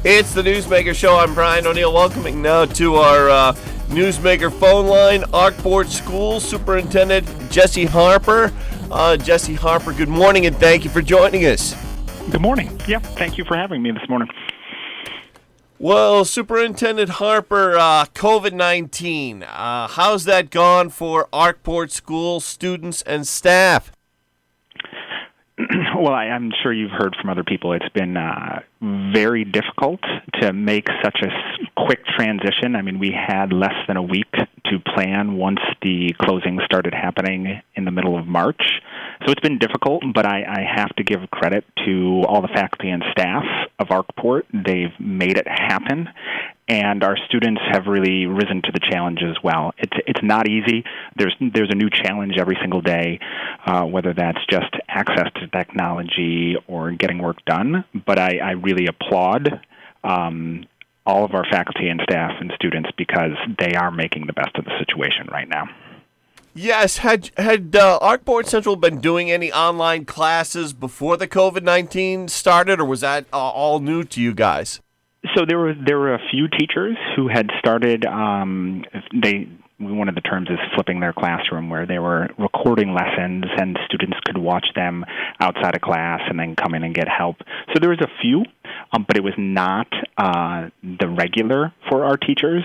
It's the Newsmaker Show. I'm Brian O'Neill, welcoming now to our Newsmaker phone line, Arkport School Superintendent Jessie Harper. Jessie Harper, good morning and thank you for joining us. Good morning. Yeah, thank you for having me this morning. Well, Superintendent Harper, COVID-19, how's that gone for Arkport School students and staff? Well, I'm sure you've heard from other people. It's been very difficult to make such a quick transition. I mean, we had less than a week to plan once the closing started happening in the middle of March. So it's been difficult, but I have to give credit to all the faculty and staff of Arkport. They've made it happen, and our students have really risen to the challenge as well. It's not easy. There's a new challenge every single day, whether that's just access to technology or getting work done. But I really applaud all of our faculty and staff and students because they are making the best of the situation right now. Yes, had Arkport Central been doing any online classes before the COVID-19 started, or was that all new to you guys? So there were a few teachers who had started. One of the terms is flipping their classroom, where they were recording lessons and students could watch them outside of class and then come in and get help. So there was a few, but it was not the regular for our teachers,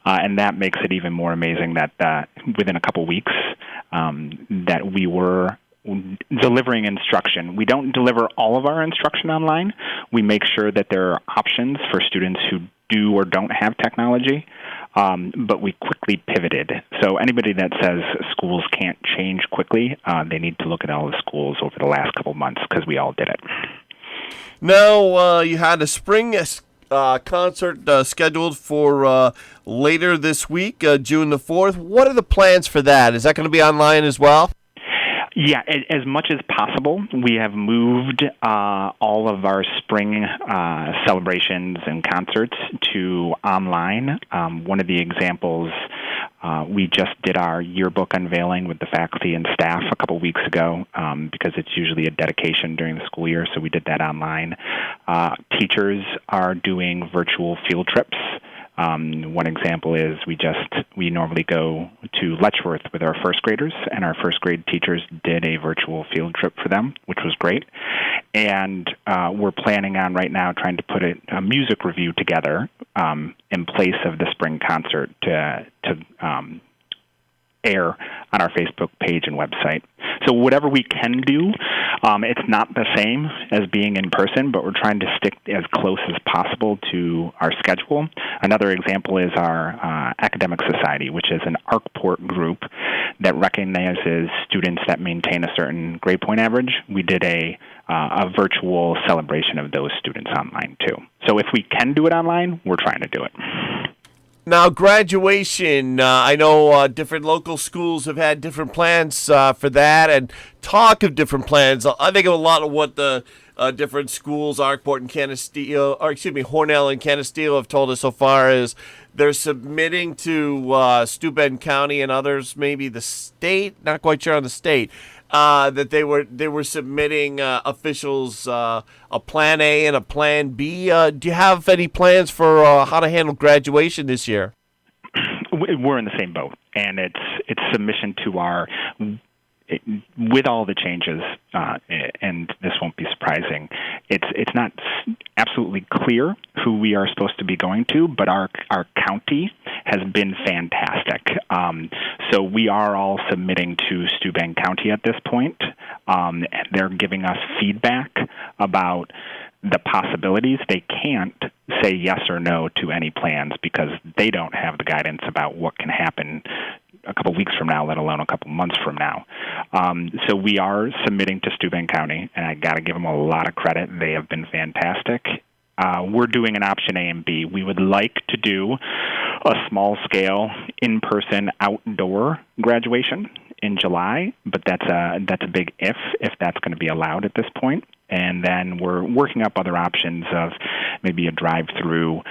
and that makes it even more amazing that within a couple weeks that we were delivering instruction. We don't deliver all of our instruction online. We make sure that there are options for students who do or don't have technology, but we quickly pivoted. So anybody that says schools can't change quickly, they need to look at all the schools over the last couple months because we all did it. Now, you had a spring concert scheduled for later this week, June the 4th. What are the plans for that? Is that going to be online as well? Yeah, as much as possible. We have moved all of our spring celebrations and concerts to online. One of the examples, we just did our yearbook unveiling with the faculty and staff a couple weeks ago because it's usually a dedication during the school year, so we did that online. Teachers are doing virtual field trips. One example is we normally go to Letchworth with our first graders, and our first grade teachers did a virtual field trip for them, which was great. And we're planning on right now trying to put a music review together in place of the spring concert to air on our Facebook page and website. So whatever we can do, it's not the same as being in person, but we're trying to stick as close as possible to our schedule. Another example is our Academic Society, which is an Arkport group that recognizes students that maintain a certain grade point average. We did a virtual celebration of those students online, too. So if we can do it online, we're trying to do it. Now, graduation, I know different local schools have had different plans for that, and talk of different plans. I think a lot of what the different schools, Arkport and Hornell and Canisteo have told us so far is they're submitting to Steuben County and others, maybe the state, not quite sure on the state, that they were submitting officials a plan A and a plan B. Do you have any plans for how to handle graduation this year? We're in the same boat, and it's submission to our. With all the changes, and this won't be surprising, it's not absolutely clear who we are supposed to be going to, but our county has been fantastic. So we are all submitting to Steuben County at this point. And they're giving us feedback about the possibilities. They can't say yes or no to any plans because they don't have the guidance about what can happen a couple weeks from now, let alone a couple months from now. So we are submitting to Steuben County, and I got to give them a lot of credit. They have been fantastic. We're doing an option A and B. We would like to do a small-scale, in-person, outdoor graduation in July, but that's a big if that's going to be allowed at this point. And then we're working up other options of maybe a drive-through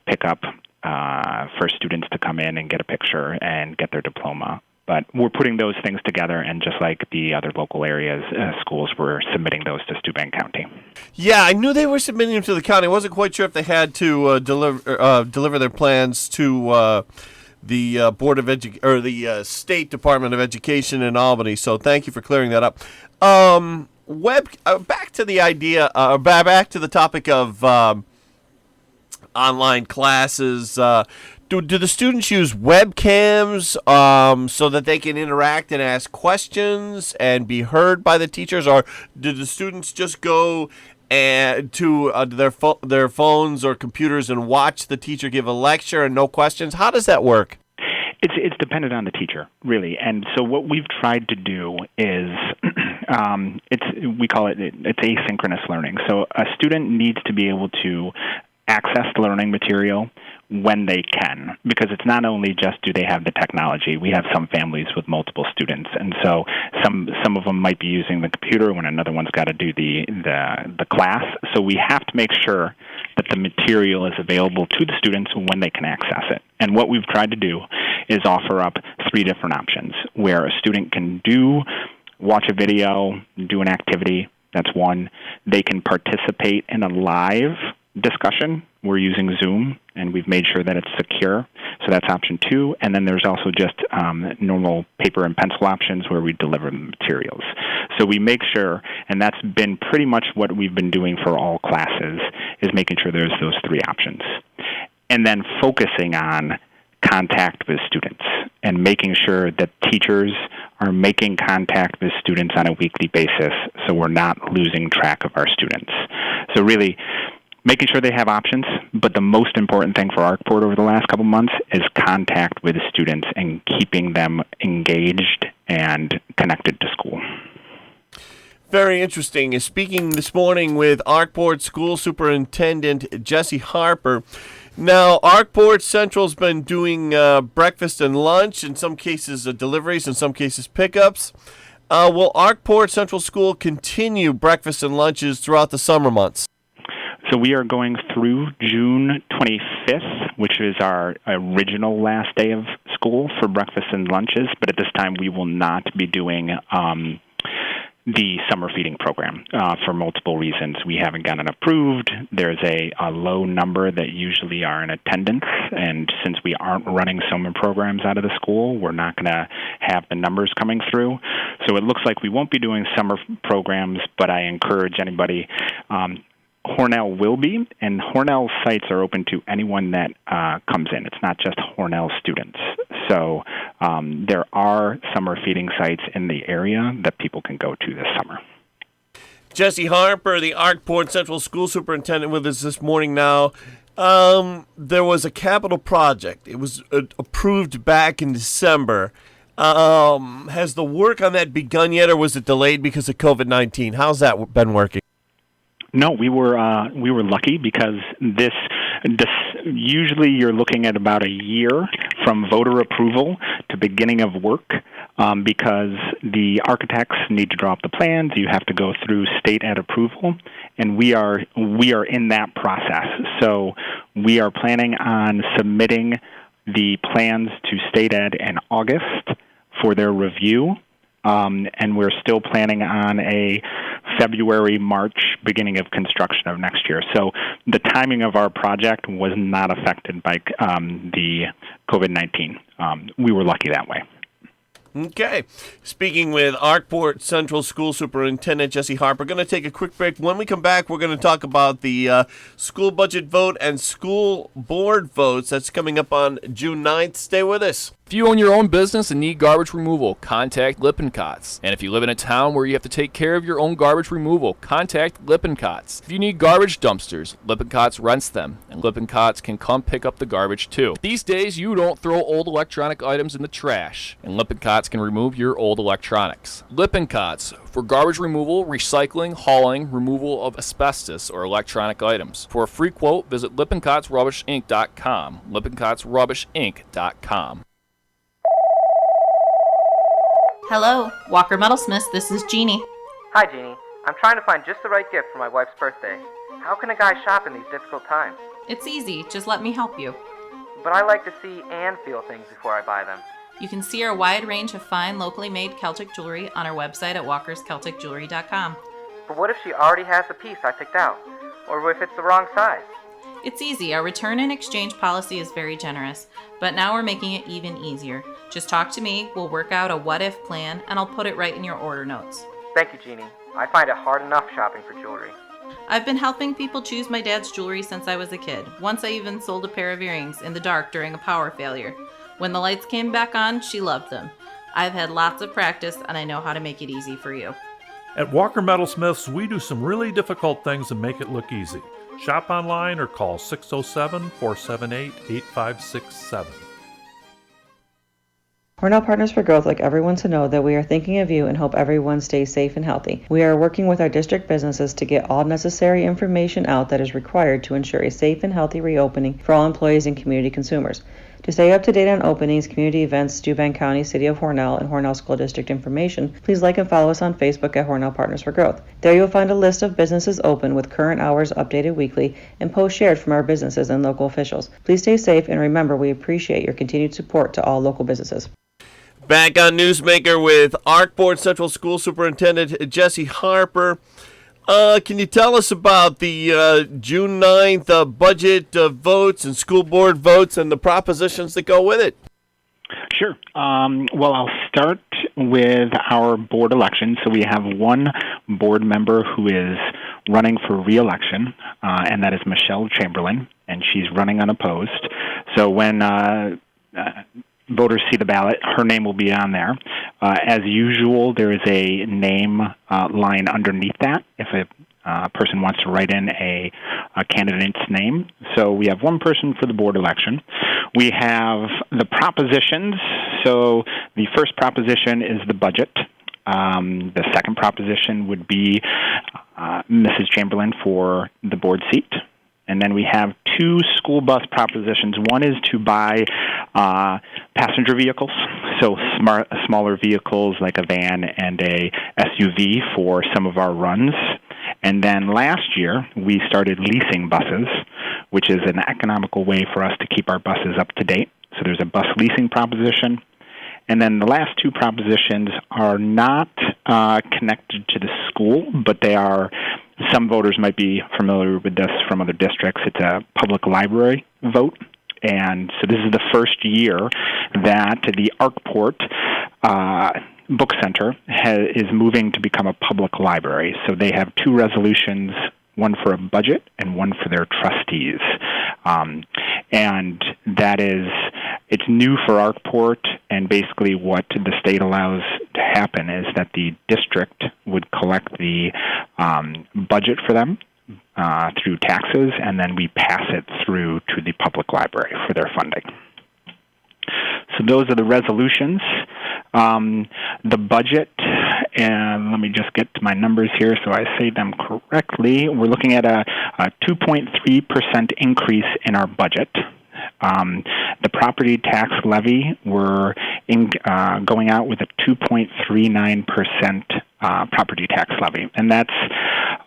pickup for students to come in and get a picture and get their diploma. But we're putting those things together, and just like the other local areas, schools, we're submitting those to Steuben County. Yeah, I knew they were submitting them to the county. I wasn't quite sure if they had to deliver their plans to the Board of or the State Department of Education in Albany. So thank you for clearing that up. Back to the idea, back to the topic of online classes. Do the students use webcams so that they can interact and ask questions and be heard by the teachers, or do the students just go to their phones or computers and watch the teacher give a lecture and no questions? How does that work? It's dependent on the teacher, really. And so what we've tried to do is we call it's asynchronous learning. So a student needs to be able to access learning material when they can, because it's not only just do they have the technology. We have some families with multiple students, and so some of them might be using the computer when another one's got to do the class. So we have to make sure that the material is available to the students when they can access it. And what we've tried to do is offer up 3 different options where a student can watch a video, do an activity. That's one. They can participate in a live discussion. We're using Zoom, and we've made sure that it's secure. So that's option 2. And then there's also just normal paper and pencil options where we deliver the materials. So we make sure, and that's been pretty much what we've been doing for all classes, is making sure there's those 3 options. And then focusing on contact with students and making sure that teachers are making contact with students on a weekly basis so we're not losing track of our students. So really, making sure they have options, but the most important thing for Arkport over the last couple months is contact with the students and keeping them engaged and connected to school. Very interesting. Speaking this morning with Arkport School Superintendent Jessie Harper. Now, Arkport Central's been doing breakfast and lunch, in some cases deliveries, in some cases pickups. Will Arkport Central School continue breakfast and lunches throughout the summer months? So we are going through June 25th, which is our original last day of school for breakfast and lunches, but at this time we will not be doing the summer feeding program for multiple reasons. We haven't gotten approved. There's a low number that usually are in attendance, and since we aren't running summer programs out of the school, we're not going to have the numbers coming through. So it looks like we won't be doing summer programs, but I encourage anybody. Hornell will be, and Hornell sites are open to anyone that comes in. It's not just Hornell students. So there are summer feeding sites in the area that people can go to this summer. Jessie Harper, the Arkport Central School Superintendent, with us this morning now. There was a capital project. It was approved back in December. Has the work on that begun yet, or was it delayed because of COVID-19? How's that been working? No, we were lucky because this usually you're looking at about a year from voter approval to beginning of work because the architects need to draw up the plans. You have to go through state ed approval, and we are in that process. So we are planning on submitting the plans to state ed in August for their review. And we're still planning on a February, March beginning of construction of next year. So the timing of our project was not affected by the COVID-19. We were lucky that way. Okay. Speaking with Arkport Central School Superintendent Jessie Harper. Going to take a quick break. When we come back, we're going to talk about the school budget vote and school board votes. That's coming up on June 9th. Stay with us. If you own your own business and need garbage removal, contact Lippincotts. And if you live in a town where you have to take care of your own garbage removal, contact Lippincotts. If you need garbage dumpsters, Lippincotts rents them, and Lippincotts can come pick up the garbage too. These days, you don't throw old electronic items in the trash, and Lippincotts can remove your old electronics. Lippincotts, for garbage removal, recycling, hauling, removal of asbestos or electronic items. For a free quote, visit LippincottsRubbishInc.com. LippincottsRubbishInc.com. Hello, Walker Metalsmiths, this is Jeannie. Hi, Jeannie. I'm trying to find just the right gift for my wife's birthday. How can a guy shop in these difficult times? It's easy, just let me help you. But I like to see and feel things before I buy them. You can see our wide range of fine, locally made Celtic jewelry on our website at walkerscelticjewelry.com. But what if she already has the piece I picked out? Or if it's the wrong size? It's easy. Our return and exchange policy is very generous, but now we're making it even easier. Just talk to me, we'll work out a what-if plan, and I'll put it right in your order notes. Thank you, Jeannie. I find it hard enough shopping for jewelry. I've been helping people choose my dad's jewelry since I was a kid. Once I even sold a pair of earrings in the dark during a power failure. When the lights came back on, she loved them. I've had lots of practice, and I know how to make it easy for you. At Walker Metalsmiths, we do some really difficult things and make it look easy. Shop online or call 607-478-8567. Hornell Partners for Growth would like everyone to know that we are thinking of you and hope everyone stays safe and healthy. We are working with our district businesses to get all necessary information out that is required to ensure a safe and healthy reopening for all employees and community consumers. To stay up to date on openings, community events, Steuben County, City of Hornell, and Hornell School District information, please like and follow us on Facebook at Hornell Partners for Growth. There you'll find a list of businesses open with current hours updated weekly and posts shared from our businesses and local officials. Please stay safe and remember we appreciate your continued support to all local businesses. Back on Newsmaker with Arkport Central School Superintendent Jessie Harper. Can you tell us about the June 9th budget votes and school board votes and the propositions that go with it? Sure. Well, I'll start with our board election. So we have one board member who is running for re-election, and that is Michele Chamberlain, and she's running unopposed. So when voters see the ballot, her name will be on there. As usual, there is a name line underneath that if a person wants to write in a candidate's name. So we have one person for the board election. We have the propositions. So the first proposition is the budget. The second proposition would be Mrs. Chamberlain for the board seat. And then we have two school bus propositions. One is to buy passenger vehicles, so smaller vehicles like a van and a SUV for some of our runs. And then last year, we started leasing buses, which is an economical way for us to keep our buses up to date. So there's a bus leasing proposition. And then the last two propositions are not connected to the school, but they are, some voters might be familiar with this from other districts. It's a public library vote. And so this is the first year that the Arkport Book Center is moving to become a public library. So they have two resolutions, one for a budget and one for their trustees. And that is, it's new for Arkport, and basically what the state allows to happen is that the district would collect the budget for them through taxes, and then we pass it through to the public library for their funding. So those are the resolutions. The budget, and let me just get to my numbers here so I say them correctly. We're looking at a 2.3% increase in our budget. The property tax levy, we're going out with a 2.39% property tax levy, and that's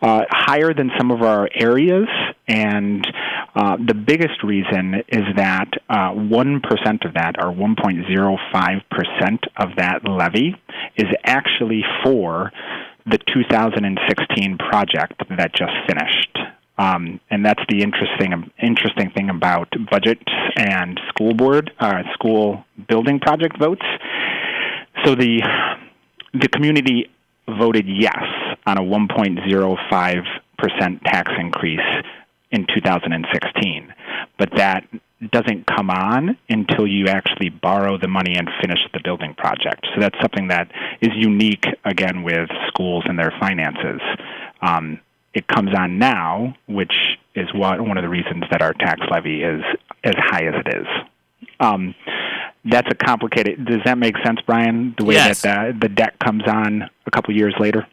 higher than some of our areas. And the biggest reason is that 1% of that, or 1.05% of that levy, is actually for the 2016 project that just finished. And that's the interesting thing about budgets and school building project votes. So the community voted yes on a 1.05% tax increase in 2016, but that doesn't come on until you actually borrow the money and finish the building project. So that's something that is unique, again, with schools and their finances. It comes on now, which is one of the reasons that our tax levy is as high as it is. That's a complicated. Does that make sense, Brian? The way Yes. that the debt comes on a couple years later.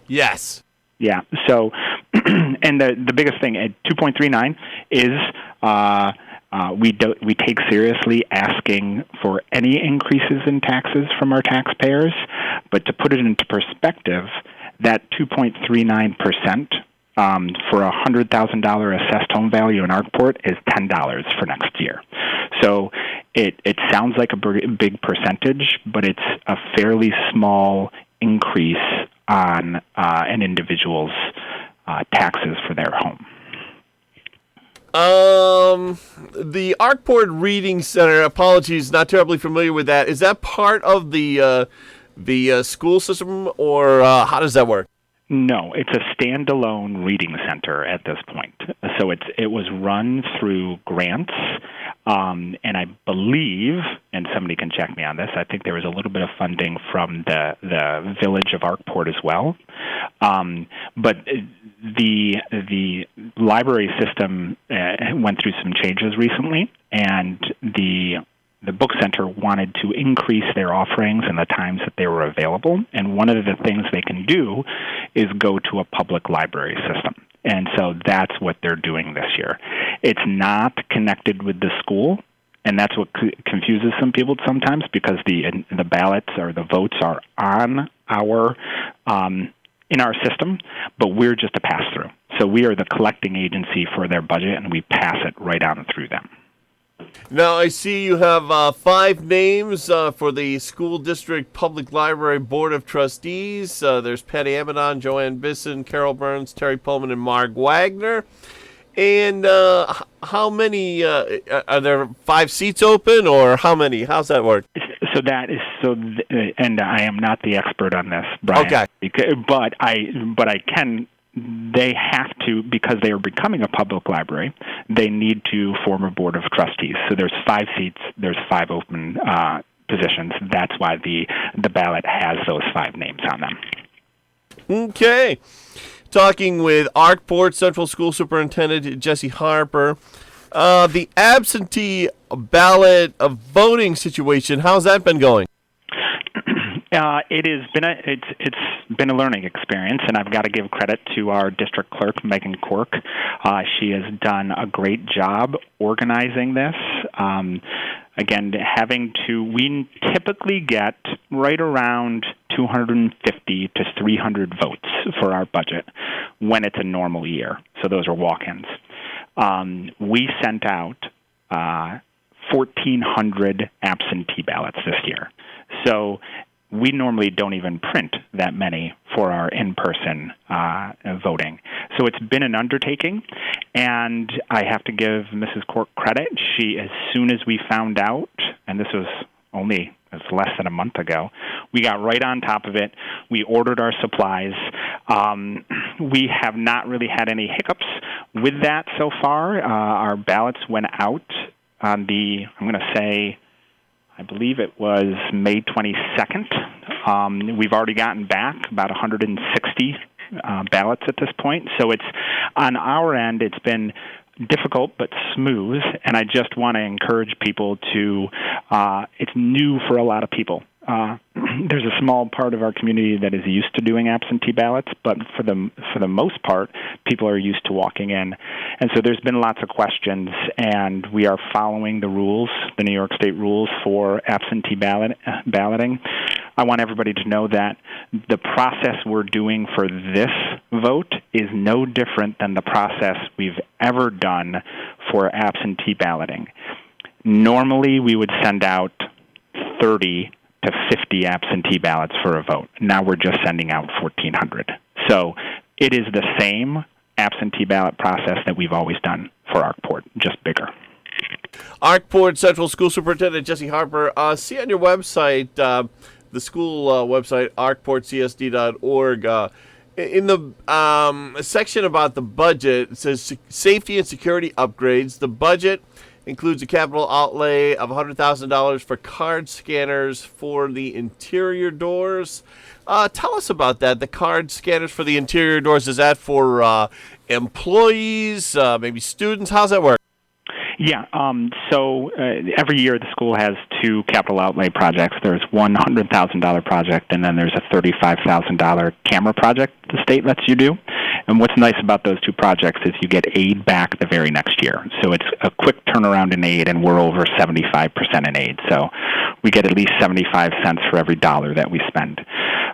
Yes. Yeah. So, and the biggest thing at 2.39 is we take seriously asking for any increases in taxes from our taxpayers. But to put it into perspective, that 2.39%. For a $100,000 assessed home value in Arkport is $10 for next year. So it sounds like a big percentage, but it's a fairly small increase on an individual's taxes for their home. The Arkport Reading Center, apologies, not terribly familiar with that. Is that part of the school system, or how does that work? No, it's a standalone reading center at this point. So it was run through grants, and I believe, and somebody can check me on this, I think there was a little bit of funding from the village of Arkport as well. But the library system went through some changes recently, and the book center wanted to increase their offerings and the times that they were available. And one of the things they can do is go to a public library system. And so that's what they're doing this year. It's not connected with the school, and that's what confuses some people sometimes, because the ballots or the votes are on our in our system, but we're just a pass-through. So we are the collecting agency for their budget, and we pass it right on through them. Now, I see you have 5 names for the School District Public Library Board of Trustees. There's Patty Amadon, Joanne Bisson, Carol Burns, Terry Pullman, and Mark Wagner. And how many, are there 5 seats open, or how many? How's that work? So and I am not the expert on this, Brian. Okay. But I can. They have to, because they are becoming a public library, they need to form a board of trustees. So there's 5 seats, there's 5 open positions. That's why the ballot has those 5 names on them. Okay. Talking with Arkport Central School Superintendent Jessie Harper. The absentee ballot voting situation, how's that been going? It's been a learning experience, and I've got to give credit to our district clerk, Megan Quirk. She has done a great job organizing this. Again, we typically get right around 250 to 300 votes for our budget when it's a normal year. So those are walk-ins. We sent out 1,400 absentee ballots this year. So we normally don't even print that many for our in-person voting. So it's been an undertaking, and I have to give Mrs. Cork credit. She, as soon as we found out, and this was it's less than a month ago, we got right on top of it. We ordered our supplies. We have not really had any hiccups with that so far. Our ballots went out on I believe it was May 22nd. We've already gotten back about 160 ballots at this point. So it's on our end, it's been difficult but smooth, and I just want to encourage people to, it's new for a lot of people. There's a small part of our community that is used to doing absentee ballots, but for the most part, people are used to walking in. And so there's been lots of questions, and we are following the rules, the New York State rules for absentee balloting. I want everybody to know that the process we're doing for this vote is no different than the process we've ever done for absentee balloting. Normally, we would send out 30 to 50 absentee ballots for a vote. Now we're just sending out 1,400. So it is the same absentee ballot process that we've always done for Arkport, just bigger. Arkport Central School Superintendent Jessie Harper, see on your website, the school website, arkportcsd.org, in the section about the budget, it says safety and security upgrades. The budget includes a capital outlay of $100,000 for card scanners for the interior doors. Tell us about that, the card scanners for the interior doors. Is that for employees, maybe students? How's that work? Yeah, so every year the school has 2 capital outlay projects. There's one $100,000 project, and then there's a $35,000 camera project the state lets you do. And what's nice about those 2 projects is you get aid back the very next year. So it's a quick turnaround in aid, and we're over 75% in aid. So we get at least 75 cents for every dollar that we spend.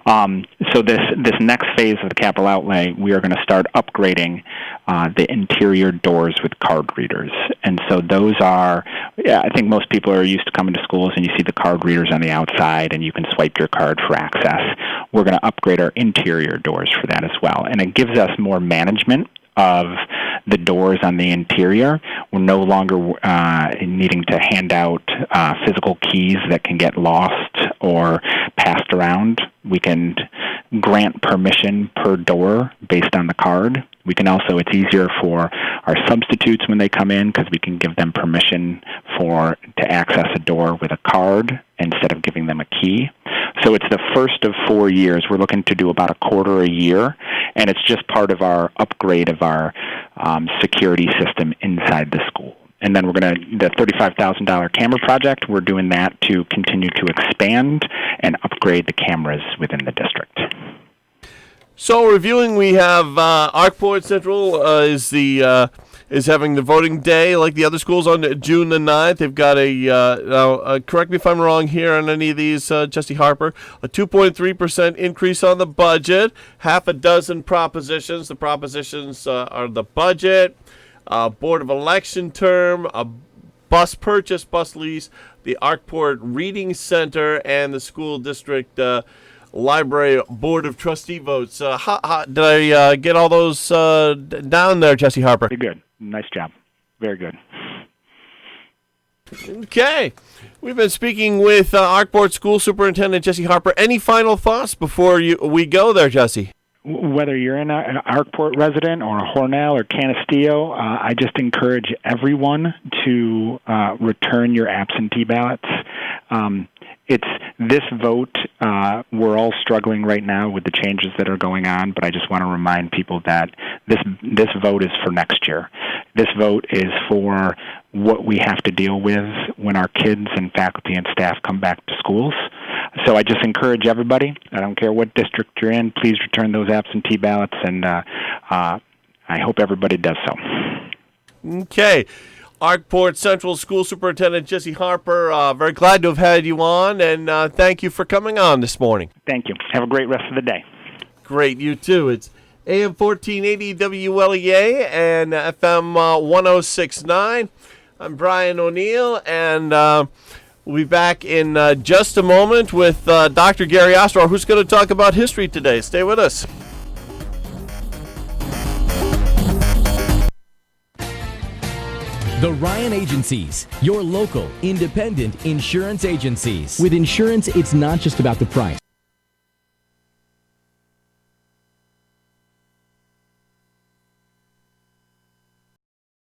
So this next phase of the capital outlay, we are going to start upgrading the interior doors with card readers. And so those are, I think most people are used to coming to schools and you see the card readers on the outside and you can swipe your card for access. We're going to upgrade our interior doors for that as well. And it gives us more management of the doors on the interior. We're no longer needing to hand out physical keys that can get lost or passed around. We can grant permission per door based on the card. We can also, it's easier for our substitutes when they come in because we can give them permission to access a door with a card instead of giving them a key. So it's the first of 4 years. We're looking to do about a quarter a year, and it's just part of our upgrade of our security system inside the school. And then the $35,000 camera project, we're doing that to continue to expand and upgrade the cameras within the district. So reviewing, we have Arkport Central is having the voting day like the other schools on June the 9th. They've got now correct me if I'm wrong here on any of these, Jessie Harper, a 2.3% increase on the budget, half a dozen propositions. The propositions are the budget, Board of Election term, a bus purchase, bus lease, the Arkport Reading Center, and the school district Library Board of Trustee votes. Did I get all those down there, Jessie Harper? Very good. Nice job. Very good. Okay. We've been speaking with Arkport School Superintendent Jessie Harper. Any final thoughts before we go there, Jessie? Whether you're an Arkport resident or a Hornell or Canisteo, I just encourage everyone to return your absentee ballots. It's this vote, we're all struggling right now with the changes that are going on, but I just want to remind people that this vote is for next year. This vote is for what we have to deal with when our kids and faculty and staff come back to schools. So I just encourage everybody, I don't care what district you're in, please return those absentee ballots, and I hope everybody does so. Okay. Arkport Central School Superintendent Jessie Harper, very glad to have had you on, and thank you for coming on this morning. Thank you. Have a great rest of the day. Great, you too. It's AM 1480 WLEA and FM 1069. I'm Brian O'Neill, and we'll be back in just a moment with Dr. Gary Ostrow, who's going to talk about history today. Stay with us. The Ryan Agencies, your local, independent insurance agencies. With insurance, it's not just about the price.